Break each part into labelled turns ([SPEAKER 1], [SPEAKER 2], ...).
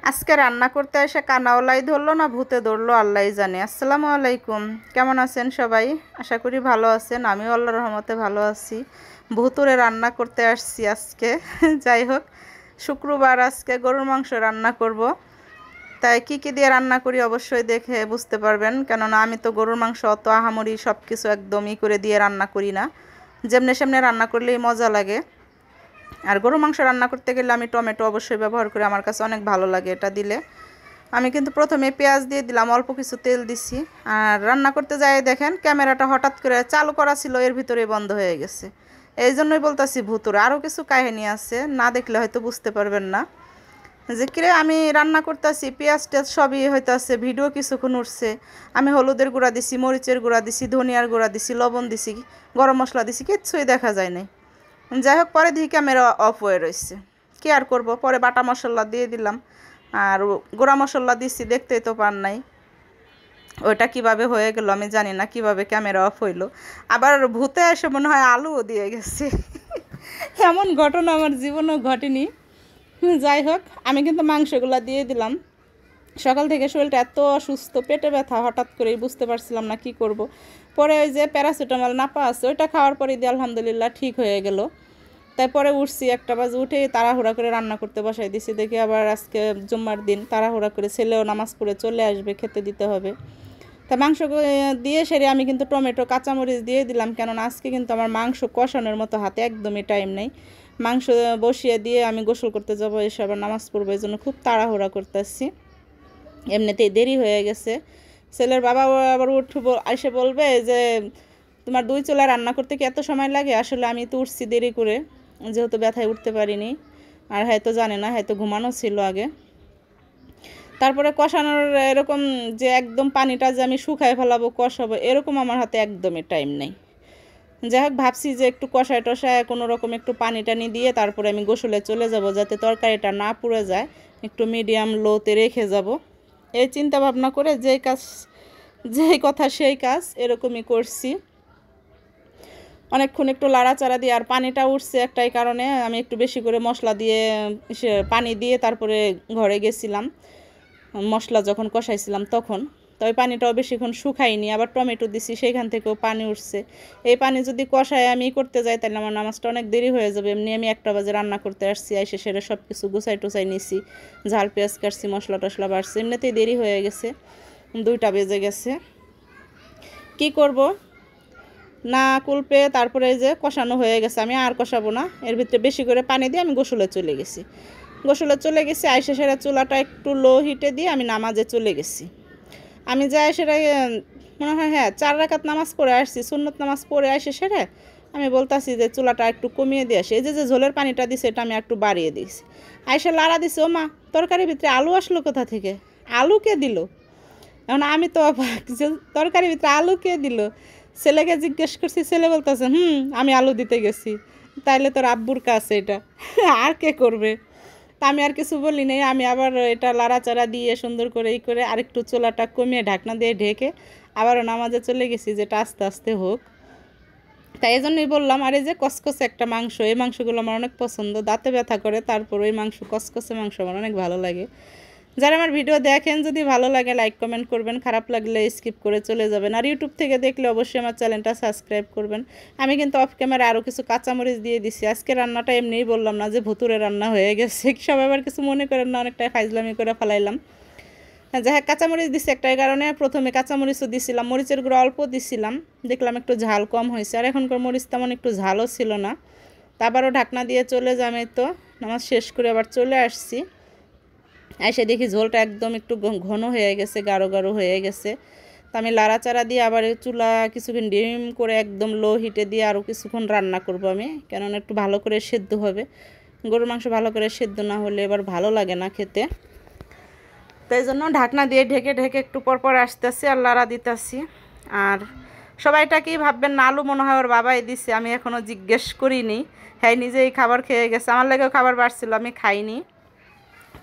[SPEAKER 1] আজকে রান্না করতে এসে কানাওয়ালাই ধরলো না ভূতে ধরলো আল্লাহই জানে। আসসালামু আলাইকুম, কেমন আছেন সবাই? আশা করি ভালো আছেন। আমিও আল্লাহর রহমতে ভালো আছি। ভুতুরে রান্না করতে আসছি আজকে। যাই হোক, শুক্রবার আজকে গরুর মাংস রান্না করব। তাই কি কি দিয়ে রান্না করি অবশ্যই দেখে বুঝতে পারবেন, কেননা আমি তো গরুর মাংস অত আহামরি সব কিছু একদমই করে দিয়ে রান্না করি না, যেমনে সেমনে রান্না করলেই মজা লাগে। আর গরু মাংস রান্না করতে গেলে আমি টমেটো অবশ্যই ব্যবহার করি, আমার কাছে অনেক ভালো লাগে এটা দিলে। আমি কিন্তু প্রথমে পেঁয়াজ দিয়ে দিলাম, অল্প কিছু তেল দিছি। আর রান্না করতে যাই দেখেন ক্যামেরাটা হঠাৎ করে চালু করা ছিল, এর ভিতরে বন্ধ হয়ে গেছে। এই জন্যই বলতেছি ভুতুরে, আরও কিছু কাহিনী আছে, না দেখলে হয়তো বুঝতে পারবেন না। যে কিরে আমি রান্না করতেছি, পেঁয়াজ টেয়াজ সবই হইতেছে, ভিডিও কিছুক্ষণ উঠছে। আমি হলুদের গুঁড়া দিছি, মরিচের গুঁড়া দিছি, ধনিয়ার গুঁড়া দিছি, লবণ দিছি, গরম মশলা দিছি, কিচ্ছুই দেখা যায় নাই। যাই হোক, পরে দেখি ক্যামেরা অফ হয়ে রয়েছে। কি আর করবো, পরে বাটা মশলা দিয়ে দিলাম, আর গুঁড়া মশলা দিচ্ছি, দেখতেই তো পার নাই ওইটা কিভাবে হয়ে গেল আমি জানি না, কিভাবে ক্যামেরা অফ হইলো। আবার ভূতে এসে মনে হয় আলুও দিয়ে গেছে। এমন ঘটনা আমার জীবনেও ঘটেনি। যাই হোক, আমি কিন্তু মাংসগুলো দিয়ে দিলাম। সকাল থেকে শরীরটা এত অসুস্থ, পেটে ব্যথা, হঠাৎ করেই বুঝতে পারছিলাম না কি করব। পরে ওই যে প্যারাসিটামল নাপা আছে, ওইটা খাওয়ার পরে দিয়ে আলহামদুলিল্লাহ ঠিক হয়ে গেল। তারপরে উঠছি 1টা বাজে, উঠে তাড়াহুড়া করে রান্না করতে বসাই দিছি। দেখি আবার আজকে জুম্মার দিন, তাড়াহুড়া করে ছেলেও নামাজ পড়ে চলে আসবে, খেতে দিতে হবে। তা মাংস দিয়ে সেরে আমি কিন্তু টমেটো কাঁচামরিচ দিয়ে দিলাম, কেননা আজকে কিন্তু আমার মাংস কষানোর মতো হাতে একদমই টাইম নেই। মাংস বসিয়ে দিয়ে আমি গোসল করতে যাবো, এসে আবার নামাজ পড়বো, এই জন্য খুব তাড়াহুড়া করতেছি। এমনিতেই দেরি হয়ে গেছে। ছেলের বাবা আবার এসে বলবে যে তোমার 2 চুলা রান্না করতে কি এত সময় লাগে? আসলে আমি তো উঠছি দেরি করে, যেহেতু ব্যথায় উঠতে পারিনি। আর হয়তো জানে না, হয়তো ঘুমানো ছিল আগে। তারপরে কষানোর এরকম যে একদম পানিটা যে আমি শুকায় ফেলাবো, কষাবো, এরকম আমার হাতে একদমই টাইম নেই। যাই হোক, ভাবছি যে একটু কষায় টষায় কোনো রকম একটু পানি টানি দিয়ে তারপরে আমি গোসলে চলে যাব, যাতে তরকারিটা না পুড়ে যায়, একটু মিডিয়াম লোতে রেখে যাব। এই চিন্তা ভাবনা করে যেই কথা সেই কাজ, এরকমই করছি। অনেকক্ষণ একটু লাড়াচাড়া দিয়ে, আর পানিটা উঠছে একটাই কারণে, আমি একটু বেশি করে মশলা দিয়ে পানি দিয়ে তারপরে ঘরে গেছিলাম মশলা যখন কষাইছিলাম তখন। তো ওই পানিটাও বেশিক্ষণ শুকাইনি, আবার টমেটো দিছি, সেইখান থেকেও পানি উঠছে। এই পানি যদি কষায় আমি করতে যাই তাহলে আমার নামাজটা অনেক দেরি হয়ে যাবে। এমনি আমি 1টা বাজে রান্না করতে আসছি, এসে সেরে সব কিছু গুছাই টুছাই নিছি, ঝাল পেঁয়াজ কাটছি, মশলা টশলা বাড়ছে, এমনিতেই দেরি হয়ে গেছে, 2টা বেজে গেছে। কি করব, না কুলপে তারপরে এই যে কষানো হয়ে গেছে, আমি আর কষাবো না। এর ভিতরে বেশি করে পানি দিয়ে আমি গোসলে চলে গেছি। আইসে সেরা চুলাটা একটু লো হিটে দিয়ে আমি নামাজে চলে গেছি। আমি যাই সেটা মনে হয় 4 রাকাত নামাজ পড়ে আসছি, সুন্নত নামাজ পড়ে আসে সেরে আমি বলতাছি যে চুলাটা একটু কমিয়ে দিয়ে আসি। এই যে ঝোলের পানিটা দিছে এটা আমি একটু বাড়িয়ে দিয়েছি। আইসে লাড়া দিছে, ও মা, তরকারির ভিতরে আলু আসলো কোথা থেকে? আলু কে দিল? এখন আমি তো অবাক যে তরকারির ভিতরে আলু কে দিল। ছেলেকে জিজ্ঞেস করছি, ছেলে বলতেছে আমি আলু দিতে গেছি। তাইলে তোর আব্বুর কাছে এটা, আর কে করবে? তা আমি আর কিছু বলি নাই, আমি আবার এটা লাড়াচাড়া দিয়ে সুন্দর করে করে আরেকটু চুলাটা কমিয়ে ঢাকনা দিয়ে ঢেকে আবারও নামাজে চলে গেছি, যেটা আস্তে আস্তে হোক। তাই এই জন্যই বললাম। আর এই যে কসকসে একটা মাংস, এই মাংসগুলো আমার অনেক পছন্দ, দাঁতে ব্যথা করে, তারপর ওই মাংস, কসকসে মাংস আমার অনেক ভালো লাগে। যারা আমার ভিডিও দেখেন, যদি ভালো লাগে লাইক কমেন্ট করবেন, খারাপ লাগলে স্কিপ করে চলে যাবেন। আর ইউটিউব থেকে দেখলে অবশ্যই আমার চ্যানেলটা সাবস্ক্রাইব করবেন। আমি কিন্তু অফ ক্যামেরা আরও কিছু কাঁচামরিচ দিয়ে দিছি। আজকে রান্নাটা এমনিই বললাম না যে ভুতুরে রান্না হয়ে গেছে, সবাই আবার কিছু মনে করেন না, অনেকটা ফাইজলামি করে ফেলাইলাম। যাই হোক, কাঁচামরিচ দিছি একটাই কারণে, প্রথমে কাঁচামরিচও দিছিলাম, মরিচের গুঁড়ো অল্প দিছিলাম, দেখলাম একটু ঝাল কম হয়েছে। আর এখনকার মরিচ তেমন একটু ঝালও ছিল না। তা আবারও ঢাকনা দিয়ে চলে যাই, তো নামাজ শেষ করে আবার চলে আসছি। এসে দেখি ঝোলটা একদম একটু ঘন হয়ে গেছে, গাঢ় গাঢ় হয়ে গেছে। তো আমি লাড়াচাড়া দিয়ে আবার চুলা কিছুক্ষণ ডিম করে একদম লো হিটে দিয়ে আরও কিছুক্ষণ রান্না করব আমি, কেননা একটু ভালো করে সেদ্ধ হবে। গরুর মাংস ভালো করে সেদ্ধ না হলে এবার ভালো লাগে না খেতে। তাই জন্য ঢাকনা দিয়ে ঢেকে ঢেকে একটু পরপর আসতেছি আর লাড়া দিতেছি। আর সবাইটা কি ভাববেন না, আলু মনে হয় ওর বাবাই দিছে, আমি এখনও জিজ্ঞেস করিনি। হ্যাঁ, নিজেই খাবার খেয়ে গেছে, আমার লাগেও খাবার বাড়ছিল, আমি খাইনি,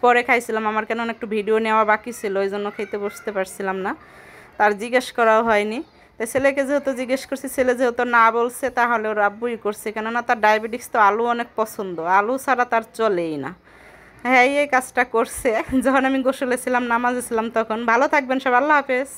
[SPEAKER 1] পরে খাইছিলাম। আমার কেন একটু ভিডিও নেওয়া বাকি ছিল, ওই জন্য খেতে বসতে পারছিলাম না, তার জিজ্ঞেস করাও হয়নি। তাই ছেলেকে যেহেতু জিজ্ঞেস করছি, ছেলে যেহেতু না বলছে, তাহলে ওর আব্বুই করছে, কেননা তার ডায়াবেটিস, তো আলু অনেক পছন্দ, আলু ছাড়া তার চলেই না। হ্যাঁ এই কাজটা করছে যখন আমি গোসলে ছিলাম নামাজে ছিলাম তখন। ভালো থাকবেন সব, আল্লাহ হাফেজ।